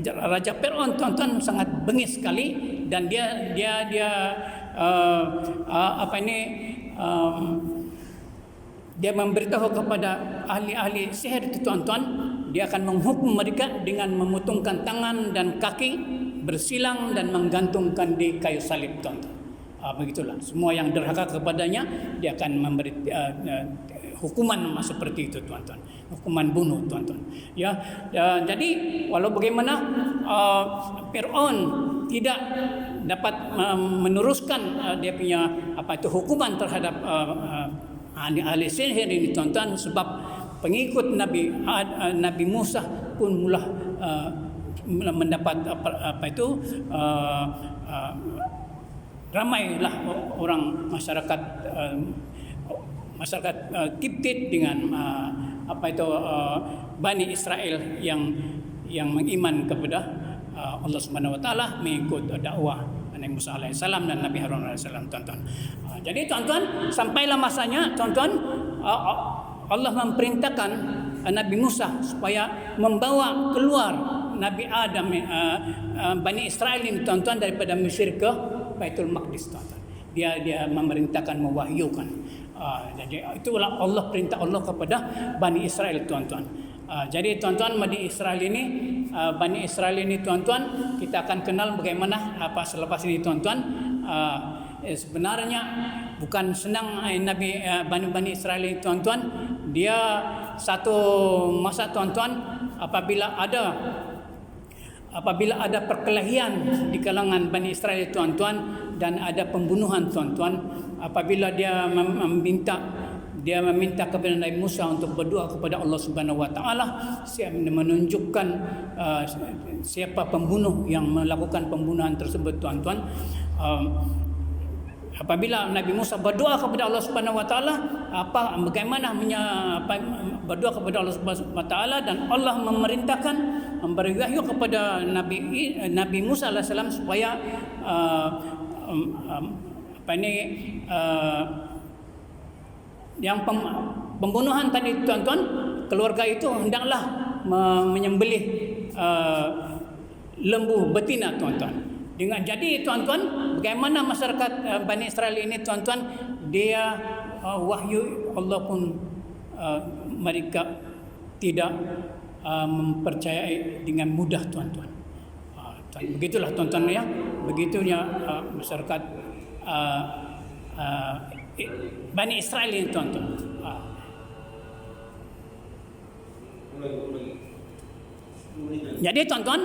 Raja Fir'aun, tuan-tuan, sangat bengis sekali, dan dia dia memberitahu kepada ahli-ahli sihir itu, tuan-tuan, dia akan menghukum mereka dengan memotongkan tangan dan kaki, bersilang dan menggantungkan di kayu salib, tuan-tuan. Begitulah, semua yang derhaka kepadanya dia akan memberi hukuman seperti itu, tuan-tuan, hukuman bunuh, tuan-tuan. Ya, jadi walau bagaimana Fir'aun tidak dapat meneruskan dia punya hukuman terhadap ahli sihir ini, tuan-tuan, sebab pengikut Nabi Musa pun mula mendapat ramailah orang masyarakat Kiptit dengan Bani Israel yang mengiman kepada Allah Subhanahu Wa Taala, mengikut dakwah Nabi Musa alaihissalam dan Nabi Harun alaihissalam, tuan-tuan. Jadi tuan-tuan, sampailah masanya, tuan-tuan, Allah memerintahkan Nabi Musa supaya membawa keluar Nabi Adam, Bani Israel ini, tuan-tuan, daripada Mesir ke Baitul Maqdis, tuan-tuan. Dia memerintahkan, mewahyukan. Jadi itulah Allah, perintah Allah kepada Bani Israel, tuan-tuan. Jadi tuan-tuan, Bani Israel ini, tuan-tuan, kita akan kenal bagaimana selepas ini, tuan-tuan. Sebenarnya bukan senang Bani Israel ini, tuan-tuan. Dia satu masa, tuan-tuan, apabila ada perkelahian di kalangan Bani Israel, tuan-tuan, dan ada pembunuhan, tuan-tuan, apabila dia meminta kepada Nabi Musa untuk berdoa kepada Allah Subhanahu Wa Taala, menunjukkan siapa pembunuh yang melakukan pembunuhan tersebut, tuan-tuan. Apabila Nabi Musa berdoa kepada Allah Subhanahu Wa Taala, bagaimana berdoa kepada Allah Subhanahu Wa Taala, dan Allah memerintahkan, memberi wahyu kepada Nabi Musa alaihissalam supaya yang pembunuhan tadi, tuan-tuan, keluarga itu hendaklah menyembelih lembu betina, tuan-tuan. Jadi tuan-tuan, bagaimana masyarakat Bani Israel ini, tuan-tuan, dia wahyu Allah pun mereka tidak mempercayai dengan mudah, tuan-tuan. Begitulah, tuan-tuan, ya. Begitunya masyarakat Bani Israel ini, tuan-tuan. Jadi tuan-tuan,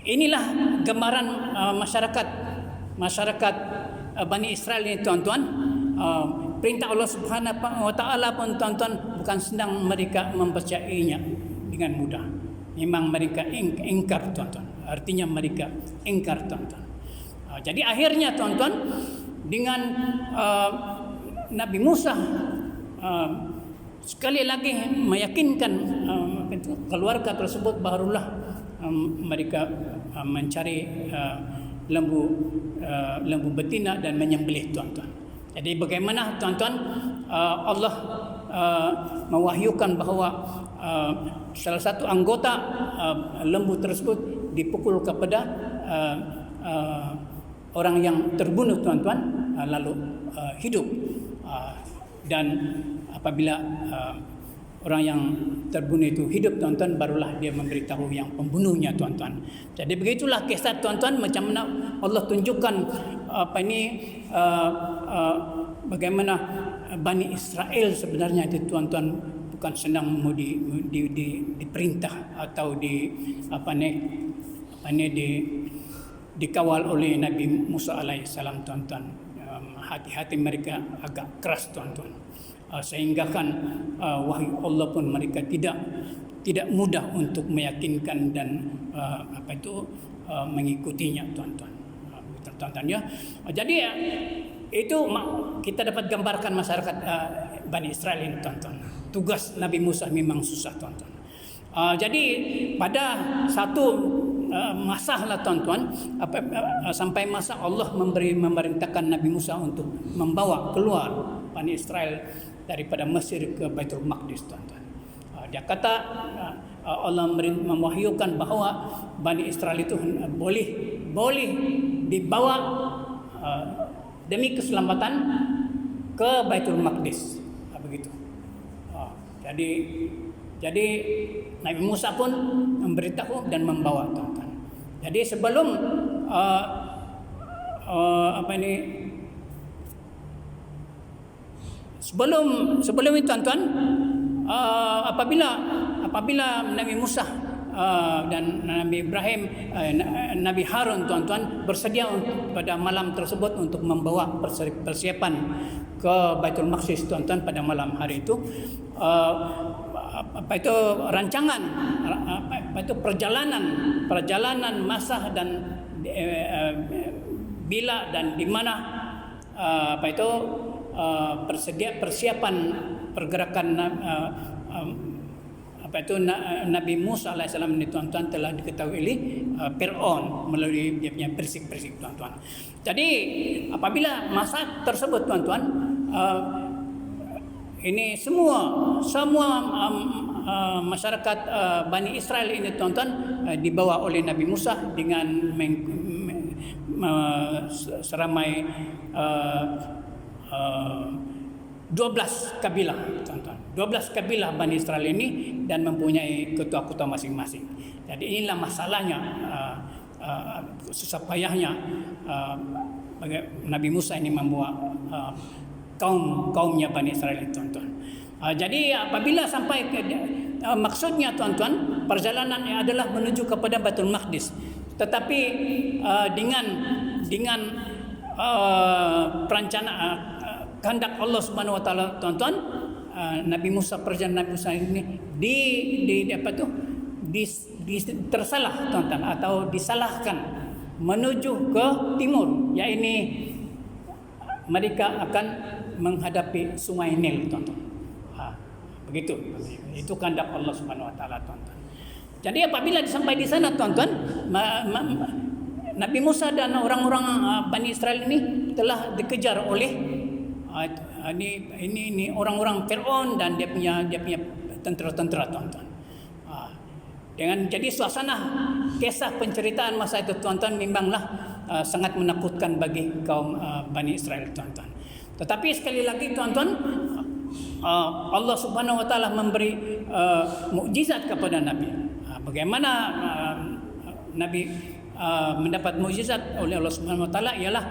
inilah gambaran masyarakat Bani Israel ini, tuan-tuan. Perintah Allah Subhanahu Wa Taala pun, tuan-tuan, bukan senang mereka mempercayainya dengan mudah. Memang mereka ingkar, tuan-tuan. Artinya mereka ingkar, tuan-tuan. Jadi akhirnya, tuan-tuan, dengan Nabi Musa sekali lagi meyakinkan keluarga tersebut, barulah mereka mencari lembu betina dan menyembelih, tuan-tuan. Jadi bagaimana, tuan-tuan, Allah mewahyukan bahawa salah satu anggota lembu tersebut dipukul kepada orang yang terbunuh, tuan-tuan, lalu hidup. Dan apabila orang yang terbunuh itu hidup, tuan-tuan, barulah dia memberitahu yang pembunuhnya, tuan-tuan. Jadi begitulah kisah, tuan-tuan, macam mana Allah tunjukkan bagaimana Bani Israel sebenarnya itu, tuan-tuan, bukan senang diperintah atau dikawal oleh Nabi Musa alaihissalam, tuan-tuan. Hati-hati mereka agak keras, tuan-tuan, sehingga kan wahyu Allah pun mereka tidak mudah untuk meyakinkan dan mengikutinya, tuan-tuan. Tuan-tuan, ya. Jadi itu kita dapat gambarkan masyarakat Bani Israel ini, tuan-tuan. Tugas Nabi Musa memang susah, tuan-tuan. Jadi pada satu masa lah, tuan-tuan, sampai masa Allah memerintahkan Nabi Musa untuk membawa keluar Bani Israel daripada Mesir ke Baitul Maqdis, tuan-tuan. Dia kata Allah mewahyukan bahawa Bani Israel itu boleh dibawa demi keselamatan ke Baitul Maqdis, begitu. Jadi Nabi Musa pun memberitahu dan membawa, tuan-tuan. Jadi sebelum sebelum itu, tuan-tuan, apabila Nabi Musa dan Nabi Ibrahim, Nabi Harun, tuan-tuan, bersedia pada malam tersebut untuk membawa persiapan ke Baitul Maqdis, tuan-tuan, pada malam hari itu, rancangan, perjalanan masa dan bila dan di mana persiapan pergerakan Nabi Musa alaihissalam ini, tuan-tuan, telah diketahui oleh Fir'aun melalui dia punya persik-persik, tuan-tuan. Jadi apabila masa tersebut, tuan-tuan, ini semua masyarakat Bani Israel ini, tuan-tuan, dibawa oleh Nabi Musa dengan seramai 12 kabilah, tuan-tuan. 12 kabilah Bani Israel ini dan mempunyai ketua-ketua masing-masing. Jadi inilah masalahnya, susah payahnya Nabi Musa ini membawa kaumnya Bani Israel, tuan-tuan. Jadi apabila sampai maksudnya, tuan-tuan, perjalanannya adalah menuju kepada Baitul Maqdis, tetapi dengan perencanaan kehendak Allah Subhanahu wa taala, tuan-tuan, Nabi Musa, perjalanan Nabi Musa ini tersalah, tuan-tuan, atau disalahkan menuju ke timur, yaitu mereka akan menghadapi Sungai Nil, tuan-tuan. Begitu. Itu kehendak Allah Subhanahu wa taala, tuan-tuan. Jadi apabila sampai di sana, tuan-tuan, Nabi Musa dan orang-orang Bani Israel ini telah dikejar oleh ini orang-orang Fir'aun dan dia punya tentera-tentera, tuan-tuan. Jadi suasana kisah penceritaan masa itu, tuan-tuan, memanglah sangat menakutkan bagi kaum Bani Israel, tuan-tuan. Tetapi sekali lagi, tuan-tuan, Allah Subhanahu wa taala memberi mukjizat kepada Nabi. Bagaimana Nabi mendapat mukjizat oleh Allah Subhanahu wa taala ialah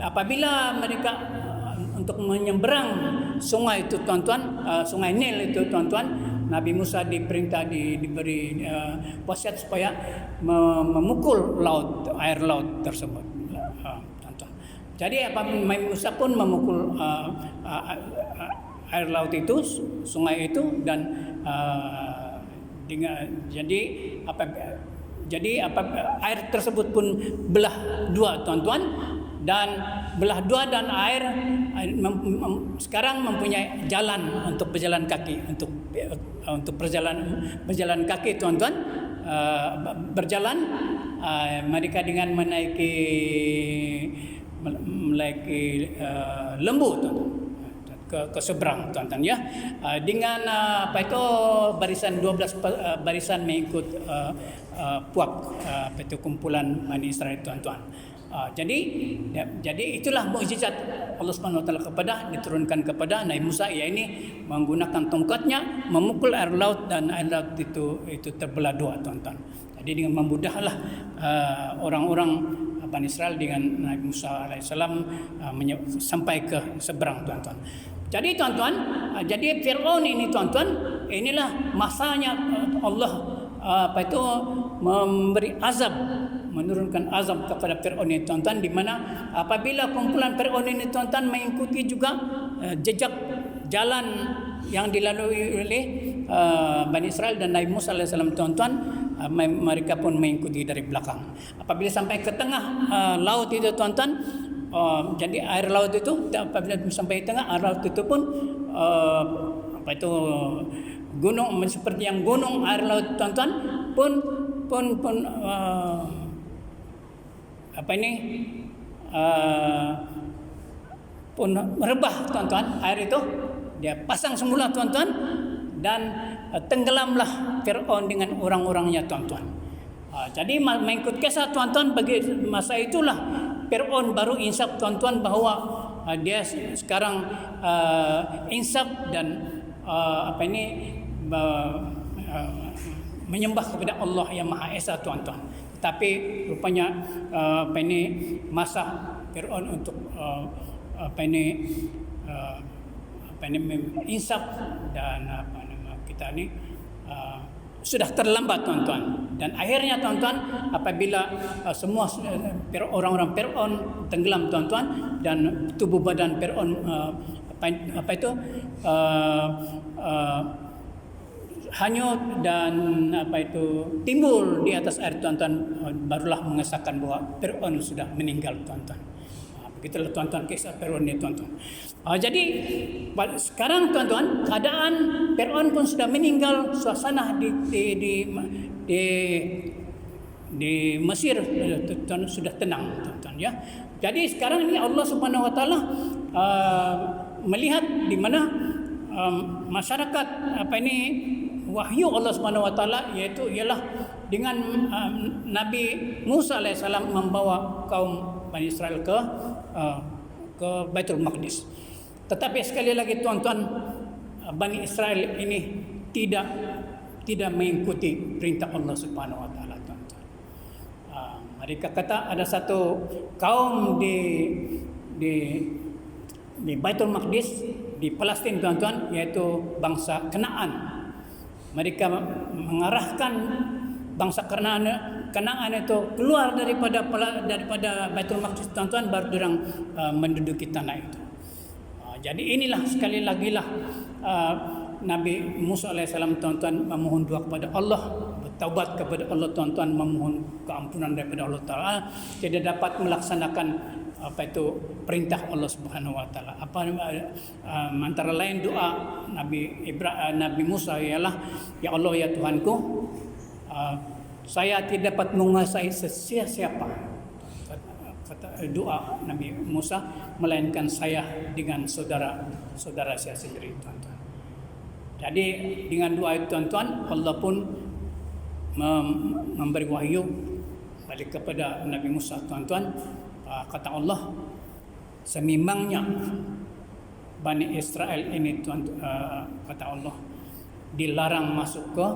apabila mereka untuk menyeberang sungai itu, tuan-tuan, Sungai Nil itu, tuan-tuan, Nabi Musa diperintah, diberi wasiat supaya memukul air laut tersebut, tuan-tuan. Jadi Nabi Musa pun memukul air laut itu, sungai itu, dan air tersebut pun belah dua, tuan-tuan, dan belah dua, dan air sekarang mempunyai jalan untuk berjalan kaki, untuk berjalan kaki, tuan-tuan, berjalan mereka dengan menaiki lembu, tuan-tuan. ke seberang tuan-tuan ya. Dengan barisan 12 barisan mengikut puak kumpulan Bani Israel tuan-tuan. Jadi itulah mukjizat Allah Subhanahu Wa Taala diturunkan kepada Nabi Musa, ini menggunakan tongkatnya memukul air laut dan air laut itu terbelah dua tuan-tuan. Jadi dengan memudahlah orang-orang Bani Israel dengan Nabi Musa alaihissalam sampai ke seberang tuan-tuan. Jadi tuan-tuan, jadi Firaun ini tuan-tuan, inilah masanya Allah memberi azab, menurunkan azab kepada Firaun ini tuan-tuan, di mana apabila kumpulan Firaun ini tuan-tuan mengikuti juga jejak jalan yang dilalui oleh Bani Israel dan Nabi Musa alaihissalam tuan-tuan, mereka pun mengikuti dari belakang. Apabila sampai ke tengah laut itu tuan-tuan, jadi air laut itu apabila sampai tengah air laut itu pun gunung seperti yang gunung air laut tuan-tuan pun pun merebah tuan-tuan, air itu dia pasang semula tuan-tuan, dan tenggelamlah Firaun dengan orang-orangnya tuan-tuan. Jadi mengikut kisah tuan-tuan, bagi masa itulah Firaun baru insaf tuan-tuan bahawa dia sekarang insaf dan menyembah kepada Allah yang Maha Esa tuan-tuan. Tapi rupanya masa Firaun untuk insaf dan kita ni sudah terlambat tuan-tuan. Dan akhirnya tuan-tuan, apabila semua orang-orang Firaun tenggelam tuan-tuan, dan tubuh badan Firaun hanyut dan timbul di atas air tuan-tuan, barulah mengesahkan bahawa Firaun sudah meninggal tuan-tuan. Begitulah tuan-tuan kisah Firaun ini tuan-tuan. Jadi sekarang tuan-tuan, keadaan Firaun pun sudah meninggal, suasana di Mesir sudah tenang tuan-tuan ya. Jadi sekarang ini Allah Subhanahu Wa Taala melihat di mana masyarakat wahyu Allah Subhanahu Wa Taala, iaitu ialah dengan Nabi Musa alaihissalam membawa kaum Bani Israel ke Baitul Maqdis. Tetapi sekali lagi tuan-tuan, Bani Israel ini tidak mengikuti perintah Allah Subhanahu Wa Taala tuan-tuan. Mereka kata ada satu kaum di Baitul Maqdis di Palestin tuan-tuan, iaitu bangsa Kanaan. Mereka mengarahkan bangsa Kanaan itu keluar daripada Baitul Maqdis tuan-tuan, baru orang menduduki tanah itu. Jadi inilah sekali lagi lah Nabi Musa alaihissalam tuan-tuan memohon doa kepada Allah, bertaubat kepada Allah tuan-tuan, memohon keampunan daripada Allah Taala, tidak dapat melaksanakan perintah Allah Subhanahu Wa Taala. Antara lain doa Nabi Musa ialah, ya Allah ya Tuhanku, saya tidak dapat menguasai sesiapa, kata doa Nabi Musa, melainkan saya dengan saudara saya sendiri tuan-tuan. Jadi dengan doa itu tuan-tuan, Allah pun memberi wahyu balik kepada Nabi Musa tuan-tuan. Kata Allah, semimangnya Bani Israel ini kata Allah dilarang masuk ke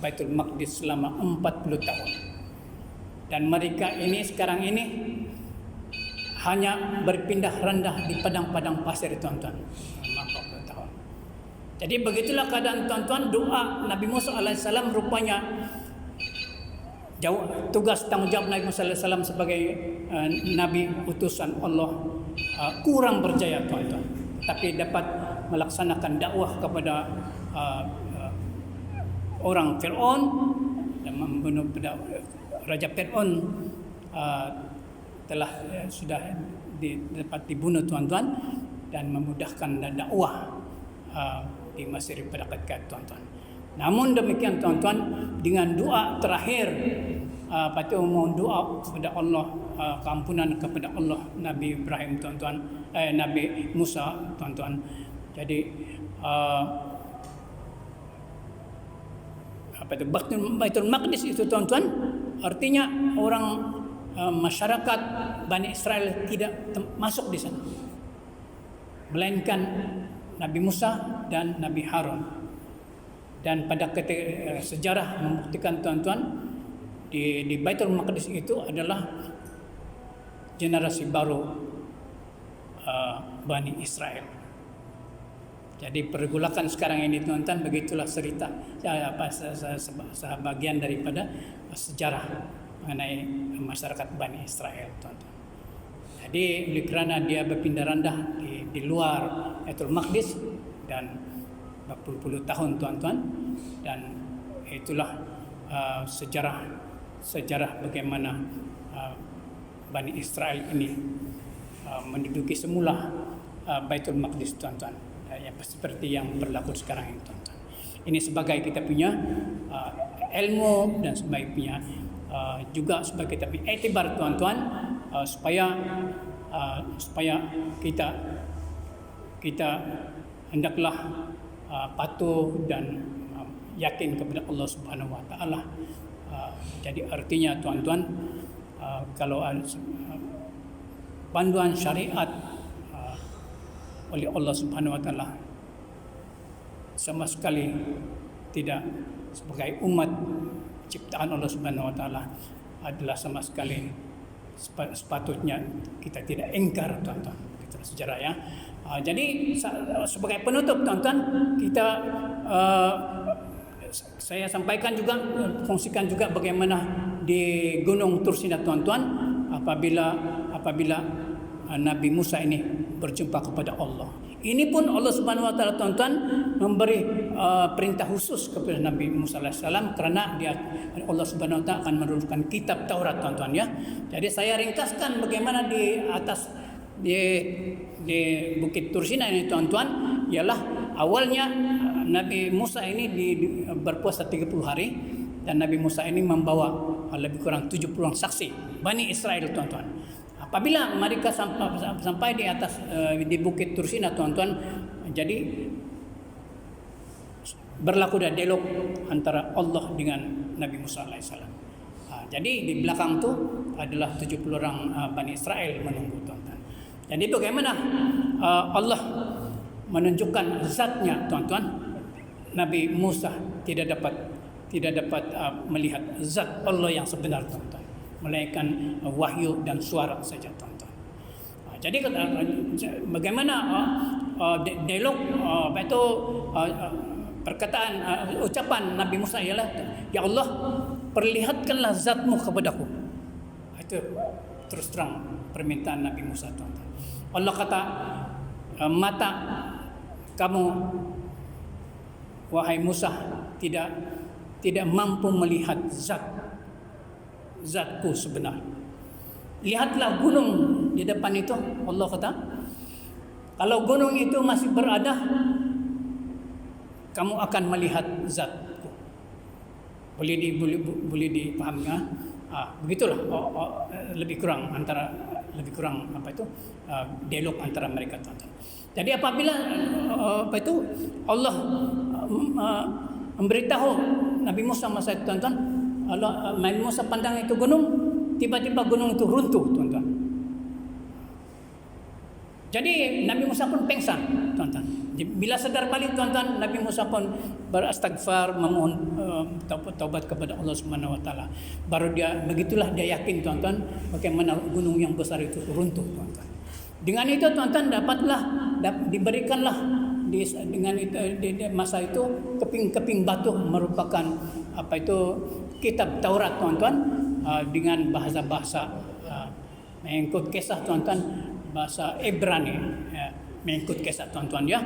Baitul Maqdis selama 40 tahun. Dan mereka ini sekarang ini hanya berpindah rendah di padang-padang pasir tuan-tuan. 40 tahun. Jadi begitulah keadaan tuan-tuan. Doa Nabi Musa alaihissalam rupanya tugas tanggungjawab Nabi Musa alaihissalam sebagai Nabi utusan Allah kurang berjaya tuan-tuan. Tapi dapat melaksanakan dakwah kepada orang Firaun dan membunuh Raja Firaun sudah dapat dibunuh tuan-tuan, dan memudahkan dakwah di Mesir pada ketika tuan-tuan. Namun demikian tuan-tuan, dengan doa terakhir mohon doa kepada Allah, keampunan kepada Allah Nabi Ibrahim tuan-tuan, Nabi Musa tuan-tuan. Jadi Baitul Maqdis itu tuan-tuan, artinya orang masyarakat Bani Israel tidak masuk di sana, melainkan Nabi Musa dan Nabi Harun. Dan pada sejarah membuktikan tuan-tuan, di Baitul Maqdis itu adalah generasi baru Bani Israel. Jadi pergulakan sekarang ini tuan-tuan, begitulah cerita sebagian daripada sejarah mengenai masyarakat Bani Israel tuan-tuan. Jadi oleh kerana dia berpindah randah di luar Baitul Maqdis dan berpuluh-puluh tahun tuan-tuan, dan itulah sejarah bagaimana Bani Israel ini menduduki semula Baitul Maqdis tuan-tuan, seperti yang berlaku sekarang ini tuan-tuan. Ini sebagai kita punya ilmu dan sebagai punya juga sebagai kita punya iktibar tuan-tuan, supaya kita hendaklah patuh dan yakin kepada Allah Subhanahu Wa Taala. Jadi artinya tuan-tuan, kalau panduan syariat oleh Allah Subhanahu Wa Taala sama sekali tidak, sebagai umat ciptaan Allah Subhanahu Wa Taala, adalah sama sekali sepatutnya kita tidak ingkar tuan-tuan. Itulah sejarah ya. Jadi sebagai penutup tuan-tuan, saya sampaikan juga, kongsikan juga bagaimana di Gunung Tursina tuan-tuan, apabila Nabi Musa ini berjumpa kepada Allah. Ini pun Allah Subhanahu Wa Taala tuan-tuan memberi perintah khusus kepada Nabi Musa alaihissalam, kerana Allah Subhanahu Wa Taala akan menurunkan kitab Taurat tuan-tuan ya. Jadi saya ringkaskan bagaimana di atas di Bukit Tursina ini tuan-tuan, ialah awalnya Nabi Musa ini berpuasa 30 hari, dan Nabi Musa ini membawa lebih kurang 70 orang saksi Bani Israel tuan-tuan. Apabila mereka sampai di atas di Bukit Tursina tuan-tuan, jadi berlaku dialog antara Allah dengan Nabi Musa alaihissalam. Jadi di belakang tu adalah 70 orang Bani Israel menunggu tuan-tuan. Jadi bagaimana Allah menunjukkan zatnya tuan-tuan, Nabi Musa tidak dapat melihat zat Allah yang sebenar tuan-tuan, melainkan wahyu dan suara saja tuan-tuan. Jadi bagaimana dialog itu perkataan ucapan Nabi Musa ialah, ya Allah, perlihatkanlah zatmu kepadaku. Itu terus terang permintaan Nabi Musa tuan-tuan. Allah kata, mata kamu wahai Musa tidak mampu melihat zatku sebenar. Lihatlah gunung di depan itu. Allah kata, kalau gunung itu masih berada, kamu akan melihat zatku. Boleh dipahami ya? Begitulah lebih kurang dialog antara mereka tuan-tuan. Jadi apabila Allah memberitahu Nabi Musa masa itu tuan-tuan, Nabi Musa pandang itu gunung, tiba-tiba gunung itu runtuh tuan-tuan. Jadi Nabi Musa pun pengsan tuan-tuan. Bila sadar balik tuan-tuan, Nabi Musa pun beristighfar, memohon taubat kepada Allah Subhanahu Wa Taala. Baru begitulah dia yakin tuan-tuan bagaimana gunung yang besar itu runtuh tuan-tuan. Dengan itu tuan-tuan diberikanlah dengan itu, di masa itu keping-keping batu merupakan kitab Taurat tuan-tuan, dengan bahasa-bahasa mengikut kisah tuan-tuan, bahasa Ibrani mengikut kisah tuan-tuan ya.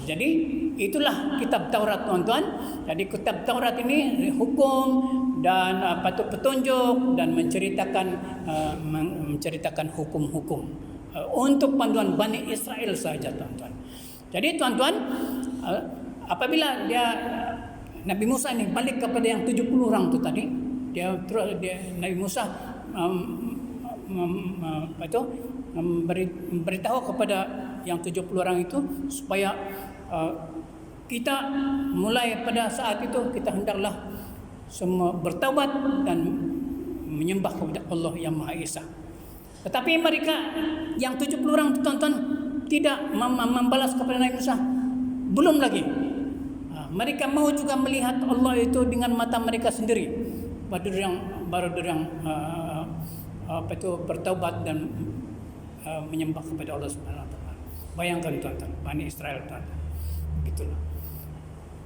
Jadi itulah kitab Taurat tuan-tuan. Jadi kitab Taurat ini hukum dan petunjuk dan menceritakan hukum-hukum untuk panduan Bani Israel saja tuan-tuan. Jadi tuan-tuan, apabila Nabi Musa ini balik kepada yang 70 orang itu tadi, Nabi Musa memberitahu kepada yang 70 orang itu supaya kita mulai pada saat itu kita hendaklah semua bertaubat dan menyembah kepada Allah yang Maha Esa. Tetapi mereka yang 70 orang tuan-tuan tidak membalas kepada Nabi Musa. Belum lagi. Mereka mau juga melihat Allah itu dengan mata mereka sendiri. Baru yang bertaubat dan menyembah kepada Allah Subhanahu wa taala. Bayangkan tuan-tuan, Bani Israel tuan-tuan. Begitulah.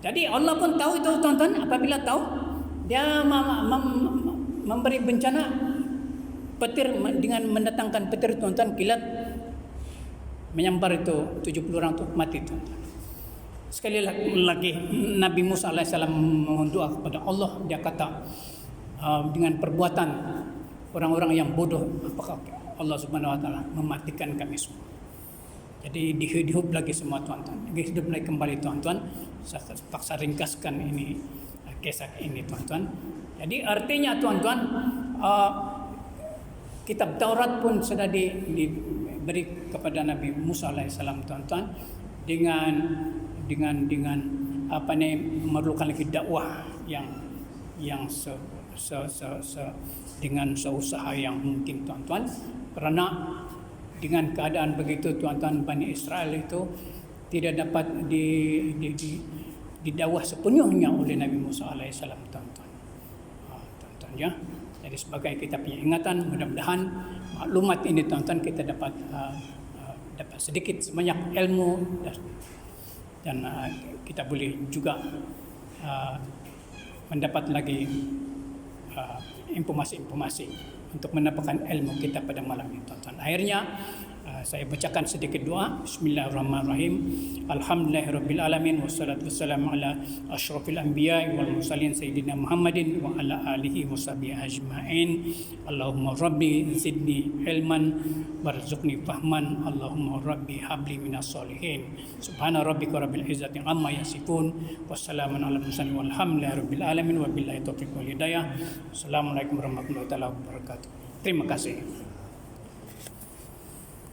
Jadi Allah pun tahu itu tuan-tuan, apabila tahu dia memberi bencana petir dengan mendatangkan petir tuan-tuan, kilat menyambar itu 70 orang itu mati tuan-tuan. Sekali lagi Nabi Musa alaihissalam memohon doa kepada Allah, dia kata dengan perbuatan orang-orang yang bodoh apakah Allah Subhanahu wa taala mematikan kami semua. Jadi dihidup lagi semua tuan-tuan. Dihidup lagi kembali tuan-tuan. Saya paksa ringkaskan ini kisah ini tuan-tuan. Jadi artinya tuan-tuan kitab Taurat pun sudah diberi kepada Nabi Musa alaihissalam tuan-tuan dengan memerlukan lagi dakwah yang dengan seusaha yang mungkin tuan-tuan, karena dengan keadaan begitu tuan-tuan, Bani Israel itu tidak dapat didakwah sepenuhnya oleh Nabi Musa alaihissalam tuan-tuan. Tuan-tuan ya. Jadi sebagai kita punya ingatan, mudah-mudahan maklumat ini tuan-tuan kita dapat sedikit sebanyak ilmu dan kita boleh juga mendapat lagi informasi-informasi untuk mendapatkan ilmu kita pada malam ini tuan-tuan. Akhirnya saya bacakan sedikit doa. Bismillahirrahmanirrahim. Alhamdulillahirabbil alamin wassalatu wassalamu ala asyrafil anbiya'i wal mursalin sayyidina Muhammadin wa ala alihi washabihi ajmain. Allahumma rabbi zidni ilman warzuqni fahman. Allahumma rabbi habli minas solihin. Subhana rabbika rabbil izzati amma yasifun. Wassalamun ala mursalin walhamdulillahirabbil alamin wa billahi taufiq wal hidayah. Assalamualaikum warahmatullahi wabarakatuh. Terima kasih.